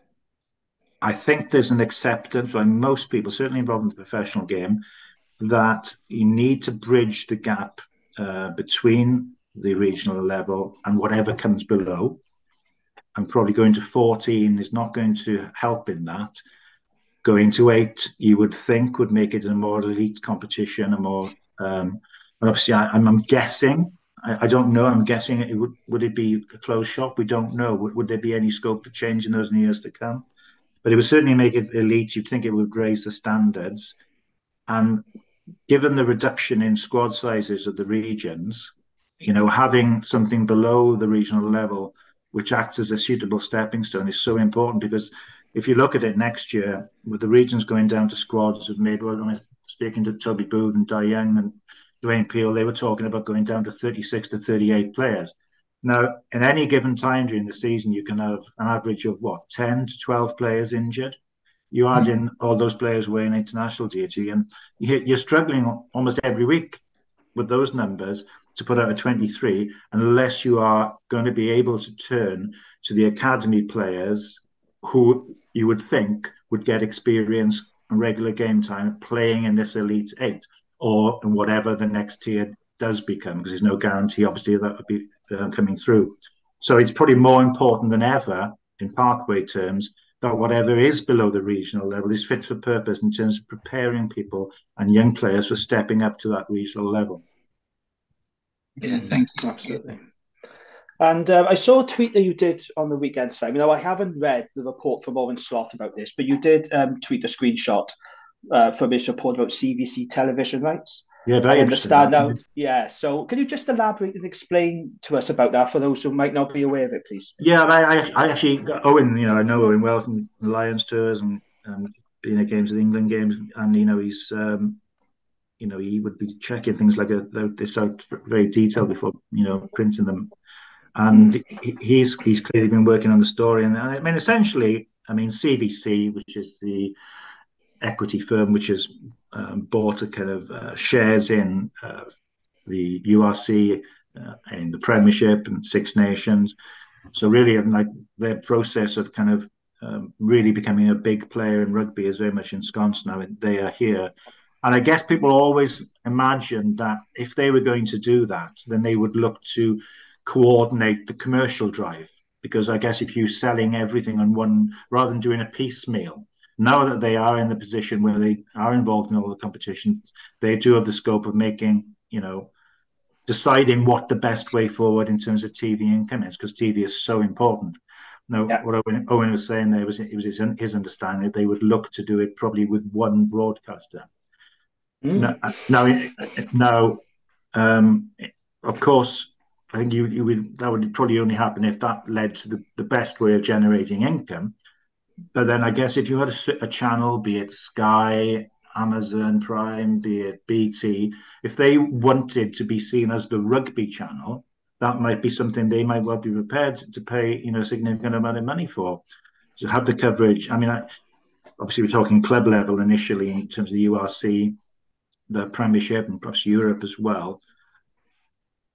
I think there's an acceptance by most people, certainly involved in the professional game, that you need to bridge the gap between the regional level and whatever comes below. And probably going to 14 is not going to help in that. Going to 8, you would think, would make it a more elite competition, and obviously I'm guessing, I don't know. I'm guessing would it be a closed shop? We don't know. Would there be any scope for change in those in the years to come? But it would certainly make it elite. You'd think it would raise the standards. And given the reduction in squad sizes of the regions, having something below the regional level, which acts as a suitable stepping stone, is so important because if you look at it next year, with the regions going down to squads of mid, when I was speaking to Toby Booth and Di Young and Dwayne Peel, they were talking about going down to 36 to 38 players. Now, in any given time during the season, you can have an average of 10 to 12 players injured. You add in all those players weighing international duty, and you're struggling almost every week with those numbers to put out a 23, unless you are going to be able to turn to the academy players who you would think would get experience and regular game time playing in this Elite Eight or in whatever the next tier does become, because there's no guarantee, obviously, that would be coming through. So it's probably more important than ever in pathway terms that whatever is below the regional level is fit for purpose in terms of preparing people and young players for stepping up to that regional level. Yeah, thank you. Absolutely. And I saw a tweet that you did on the weekend, Simon. Now, I haven't read the report from Owen Slot about this, but you did tweet a screenshot from his report about CVC television rights. Yeah, very interesting. Now, yeah. So, can you just elaborate and explain to us about that for those who might not be aware of it, please? Yeah, I actually Owen. I know Owen well from the Lions tours and being at games, with England games, and he's he would be checking things like this out very detailed before printing them, and he's clearly been working on the story. And I mean, essentially, CVC, which is the equity firm which has bought a kind of shares in the URC in the Premiership and Six Nations. So really, like their process of kind of really becoming a big player in rugby is very much ensconced now. They are here. And I guess people always imagined that if they were going to do that, then they would look to coordinate the commercial drive. Because I guess if you're selling everything on one, rather than doing a piecemeal, now that they are in the position where they are involved in all the competitions, they do have the scope of making, deciding what the best way forward in terms of TV income is, because TV is so important. Now, what Owen was saying there it was his understanding that they would look to do it probably with one broadcaster. Now, of course, I think that would probably only happen if that led to the best way of generating income. But then I guess if you had a channel, be it Sky, Amazon Prime, be it BT, if they wanted to be seen as the rugby channel, that might be something they might well be prepared to pay, a significant amount of money for, to have the coverage. I mean, obviously we're talking club level initially in terms of the URC, the Premiership, and perhaps Europe as well.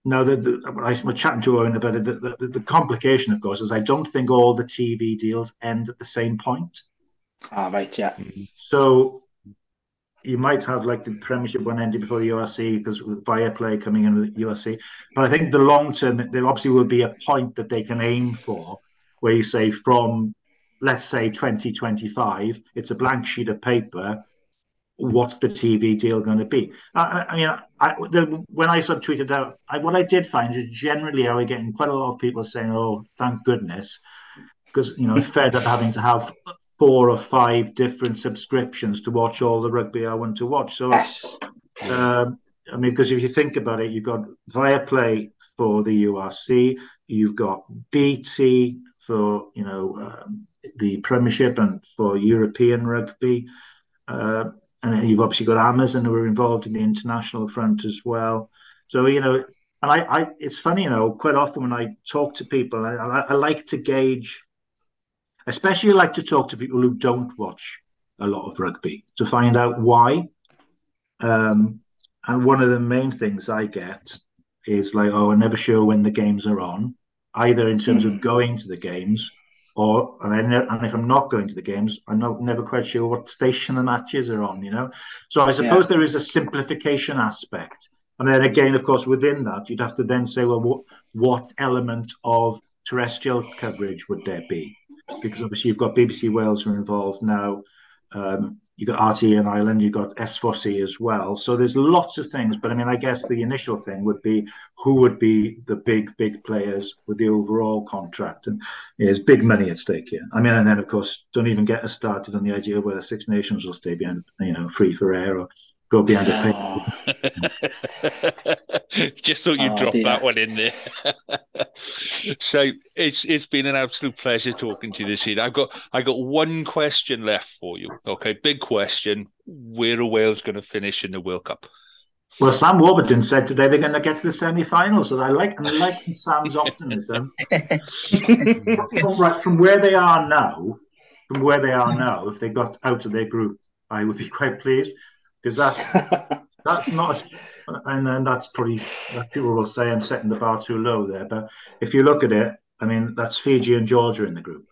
Now, I was chatting to Owen about it. The complication, of course, is I don't think all the TV deals end at the same point. Right, yeah. So you might have like the Premiership one ending before the URC because with Viaplay coming in with the URC. But I think the long term, there obviously will be a point that they can aim for where you say from, let's say, 2025, it's a blank sheet of paper. What's the TV deal going to be? When I sort of tweeted out, what I did find is generally I was getting quite a lot of people saying, "Oh, thank goodness," because fed up having to have 4 or 5 different subscriptions to watch all the rugby I want to watch. So, yes. Because if you think about it, you've got Viaplay for the URC, you've got BT for the Premiership and for European rugby. And you've obviously got Amazon who are involved in the international front as well. So, and it's funny, quite often when I talk to people, I like to gauge, especially I like to talk to people who don't watch a lot of rugby to find out why. And one of the main things I get is like, oh, I'm never sure when the games are on, either in terms of going to the games and if I'm not going to the games, I'm never quite sure what station the matches are on, So I suppose there is a simplification aspect. And then again, of course, within that, you'd have to then say, well, what element of terrestrial coverage would there be? Because obviously you've got BBC Wales who are involved now. You got RT in Ireland, you got S4C as well. So there's lots of things. But I mean, I guess the initial thing would be who would be the big players with the overall contract. And there's big money at stake here. I mean, and then, of course, don't even get us started on the idea of whether Six Nations will stay behind, free for air or go behind a pay. Just thought you'd drop that one in there. So it's been an absolute pleasure talking to you this evening. I got one question left for you. Okay, big question. Where are Wales going to finish in the World Cup? Well, Sam Warburton said today they're going to get to the semi-finals, so I like Sam's optimism. from where they are now, if they got out of their group, I would be quite pleased, because that's not. And then that's probably that people will say I'm setting the bar too low there. But if you look at it, I mean, that's Fiji and Georgia in the group.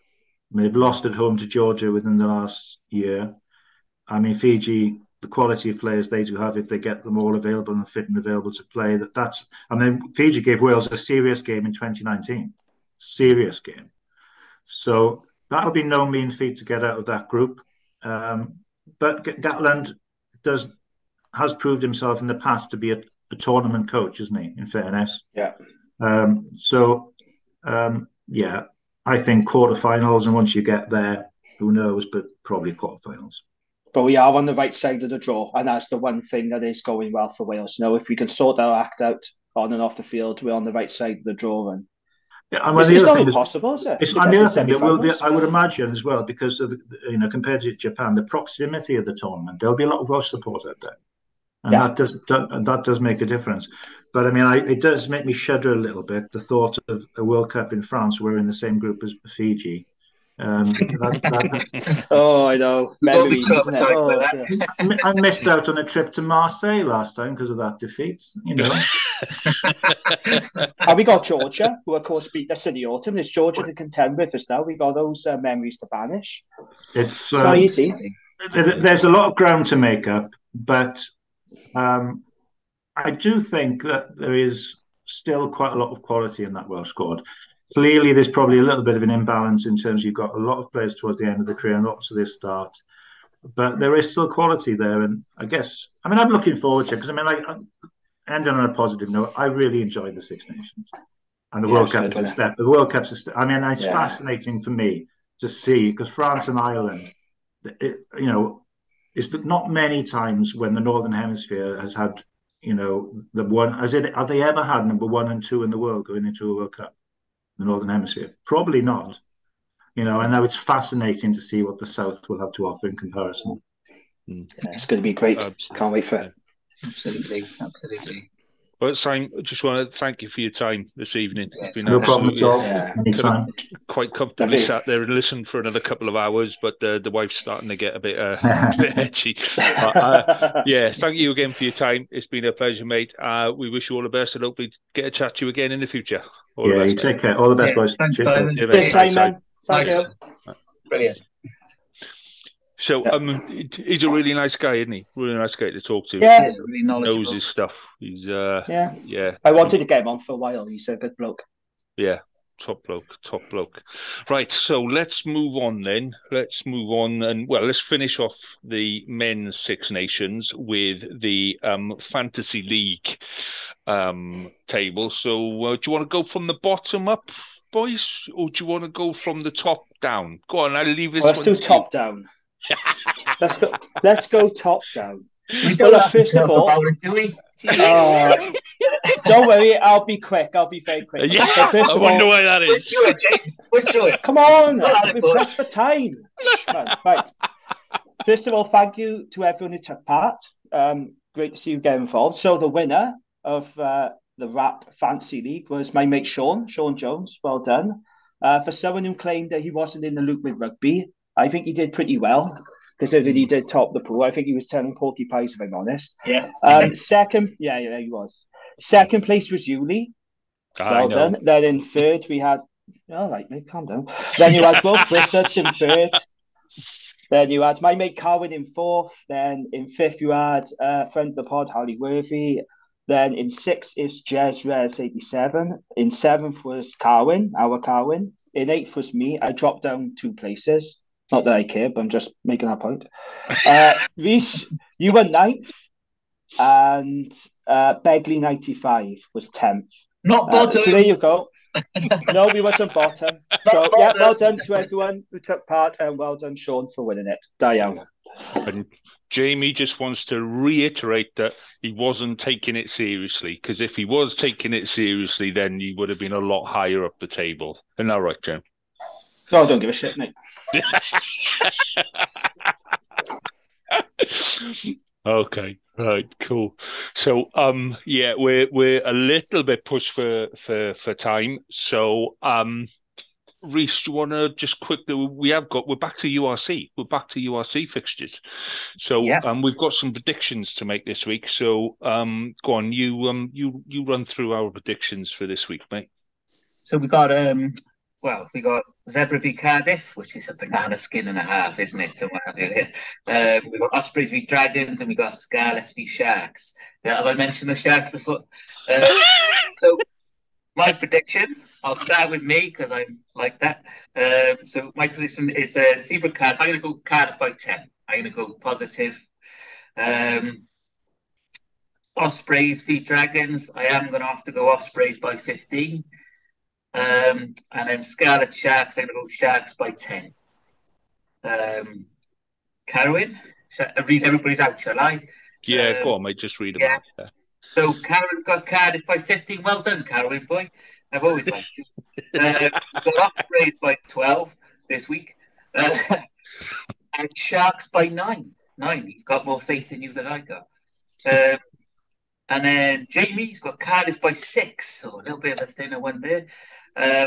I mean, they've lost at home to Georgia within the last year. I mean, Fiji, the quality of players they do have, if they get them all available and fit and available to play, I mean, Fiji gave Wales a serious game in 2019. Serious game. So that'll be no mean feat to get out of that group. But Gatland has proved himself in the past to be a tournament coach, isn't he? In fairness, yeah. Yeah, I think quarterfinals, and once you get there, who knows? But probably quarterfinals. But we are on the right side of the draw, and that's the one thing that is going well for Wales. Now, if we can sort our act out on and off the field, we're on the right side of the draw, and it's not impossible, is it? It's on the other thing. I would imagine as well, because of compared to Japan, the proximity of the tournament, there'll be a lot of Welsh support out there. And that does make a difference. But I mean, it does make me shudder a little bit, the thought of a World Cup in France. We're in the same group as Fiji. Oh, I know. I missed out on a trip to Marseille last time because of that defeat. And we got Georgia, who of course beat us in the autumn. It's Georgia to contend with us now. We got those memories to banish. It's not easy. There's a lot of ground to make up, but I do think that there is still quite a lot of quality in that Welsh squad. Clearly, there's probably a little bit of an imbalance in terms of you've got a lot of players towards the end of the career and lots of their start, but there is still quality there. And I guess, I mean, I'm looking forward to it because, I mean, ending on a positive note, I really enjoyed the Six Nations. And the World Cup is a step. The World Cup's a step. I mean, it's fascinating for me to see, because France and Ireland, it's not many times when the Northern Hemisphere has had, the one. Have they ever had number 1 and 2 in the world going into a World Cup? The Northern Hemisphere, probably not. And now it's fascinating to see what the South will have to offer in comparison. Yeah, it's going to be great. Can't wait for it. Absolutely. Well, Simon, I just want to thank you for your time this evening. It's been no problem at all. Anytime. Quite comfortably sat there and listened for another couple of hours, but the wife's starting to get a bit edgy. Thank you again for your time. It's been a pleasure, mate. We wish you all the best and hope we get a chat to you again in the future. All the best, you take care. All the best, boys. Thanks, Simon. Thank you. Brilliant. So he's a really nice guy, isn't he? Really nice guy to talk to. Yeah, really knowledgeable. Knows his stuff. He's yeah. I wanted to get him on for a while. He's a good bloke. Yeah, top bloke. Right, so let's move on then. Let's finish off the men's Six Nations with the Fantasy League table. So do you want to go from the bottom up, boys, or do you want to go from the top down? Go on, I'll leave this. Let's do top down. Let's go top down. We don't have to talk about it, do we? Don't worry, I'll be quick. I'll be very quick. Yeah, I wonder why that is. We're through it. Come on, we press for time. Right. First of all, thank you to everyone who took part. Great to see you get involved. So the winner of the Rap Fantasy League was my mate Sean Jones. Well done. For someone who claimed that he wasn't in the loop with rugby, I think he did pretty well, considering he did top the pool. I think he was telling porcupines, if I'm honest. Yeah. Second, he was. Second place was Yuli. Well done. Then in third, we had... All right, mate, calm down. Then you had Will Brissett in third. Then you had my mate Carwin in fourth. Then in fifth, you had friend of the pod, Harley Worthy. Then in sixth is Jez Revs 87. In seventh was Carwin, our Carwin. In eighth was me. I dropped down 2 places. Not that I care, but I'm just making that point. Reece, you were 9th, and Begley 95 was 10th. Not bottom. So there you go. No, we wasn't bottom. So yeah, well done to everyone who took part, and well done, Sean, for winning it. Diane. And Jamie just wants to reiterate that he wasn't taking it seriously, because if he was taking it seriously, then he would have been a lot higher up the table. Isn't that right, Jim? No, I don't give a shit, mate. Okay, right, cool. So, yeah, we're a little bit pushed for time. So, Reece, do you want to just quickly? We're back to URC. We're back to URC fixtures. So, we've got some predictions to make this week. So, go on, you run through our predictions for this week, mate. So we got we got Zebra v Cardiff, which is a banana skin and a half, isn't it? Somewhere we got Ospreys v Dragons, and we got Scarlets v Sharks. Yeah, have I mentioned the Sharks before? So my prediction, I'll start with me because I'm like that. So my prediction is Zebra Cardiff. I'm going to go Cardiff by 10. I'm going to go positive. Ospreys v Dragons. I am going to have to go Ospreys by 15. And then Scarlet Sharks, I'm going to go Sharks by 10. Carwyn, shall I read everybody's out, shall I? Yeah, go on, mate, just read them out. Yeah. So Carwyn's got Cardiff by 15. Well done, Carwyn, boy. I've always liked you. We've got Ospreys by 12 this week. And Sharks by 9. He's got more faith in you than I got. And then Jamie's got Cardiff by 6. So a little bit of a thinner one there.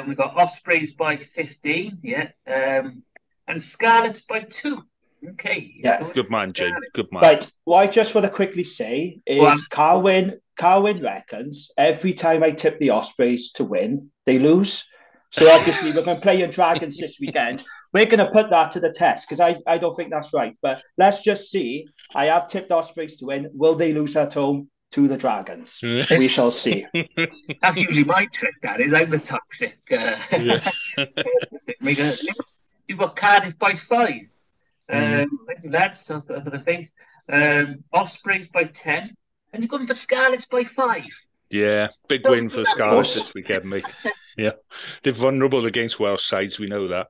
We've got Ospreys by 15, and Scarlets by 2. Okay. Yeah. Good man, Jane. Good man. Right. What I just want to quickly say is Carwyn reckons every time I tip the Ospreys to win, they lose. So obviously we're going to play your Dragons this weekend. We're going to put that to the test because I don't think that's right. But let's just see. I have tipped Ospreys to win. Will they lose at home to the Dragons? We shall see. That's usually my trick, that is. I'm the toxic. You've got Cardiff by 5. Thank you, lads. For the face. Ospreys by 10. And you're going for Scarlets by 5. Yeah, big win for Scarlets this weekend, mate. Yeah, they're vulnerable against Welsh sides. We know that.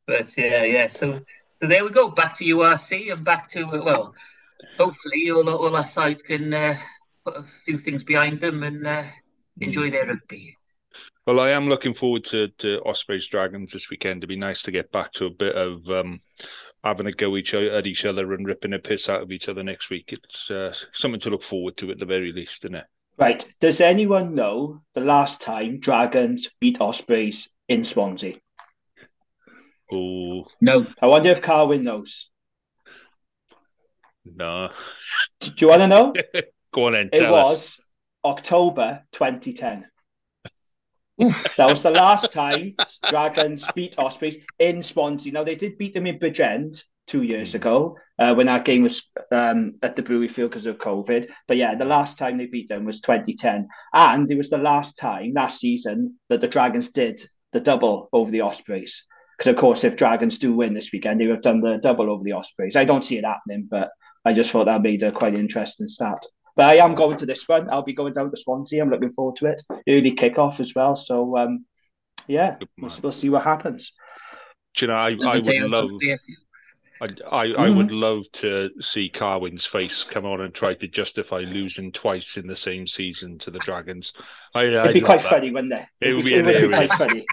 But yeah. So there we go. Back to URC and back to hopefully all our sides can put a few things behind them and enjoy their rugby. Well, I am looking forward to Ospreys Dragons this weekend. It'd be nice to get back to a bit of having a go at each other and ripping a piss out of each other next week. It's something to look forward to at the very least, isn't it? Right. Does anyone know the last time Dragons beat Ospreys in Swansea? Oh. No. I wonder if Carwyn knows. No. Do you want to know? Go on then, It was October 2010. That was the last time Dragons beat Ospreys in Swansea. Now, they did beat them in Bridgend 2 years ago when that game was at the Brewery Field because of COVID. But yeah, the last time they beat them was 2010. And it was the last time, last season, that the Dragons did the double over the Ospreys. Because, of course, if Dragons do win this weekend, they would have done the double over the Ospreys. I don't see it happening, but I just thought that made a quite interesting stat. But I am going to this one. I'll be going down to Swansea. I'm looking forward to it. Early kickoff as well. So, yeah, we'll see what happens. Do you know, I would love to see Carwyn's face come on and try to justify losing twice in the same season to the Dragons. It'd be quite funny, wouldn't it? It would be quite funny.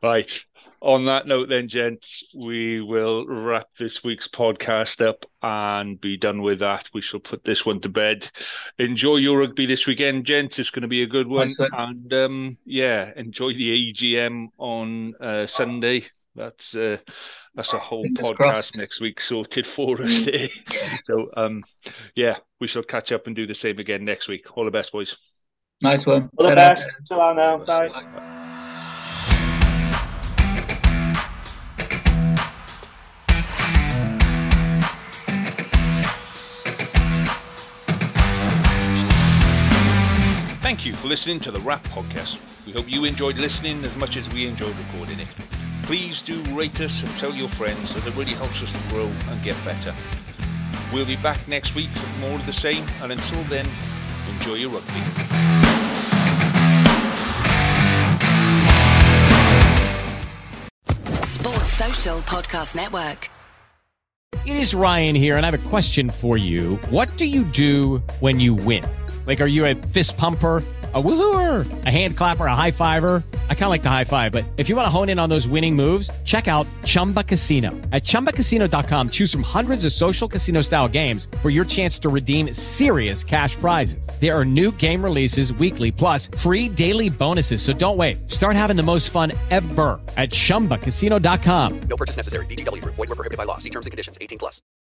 Right. On that note then, gents, we will wrap this week's podcast up and be done with that. We shall put this one to bed. Enjoy your rugby this weekend, gents. It's going to be a good one. Nice. And, enjoy the AGM on Sunday. That's a whole Fingers podcast crossed. next week sorted for us here. So, we shall catch up and do the same again next week. All the best, boys. Nice one. All the best. Ta-ra now. Bye. Thank you for listening to the Wrap Podcast. We hope you enjoyed listening as much as we enjoyed recording it. Please do rate us and tell your friends, as it really helps us to grow and get better. We'll be back next week with more of the same, and until then, enjoy your rugby. Sports Social Podcast Network. It is Ryan here, and I have a question for you. What do you do when you win? Like, are you a fist pumper, a woohooer, a hand clapper, a high fiver? I kind of like the high five, but if you want to hone in on those winning moves, check out Chumba Casino. At ChumbaCasino.com, choose from hundreds of social casino-style games for your chance to redeem serious cash prizes. There are new game releases weekly, plus free daily bonuses. So don't wait. Start having the most fun ever at ChumbaCasino.com. No purchase necessary. VGW Group. Void where prohibited by law. See terms and conditions. 18+.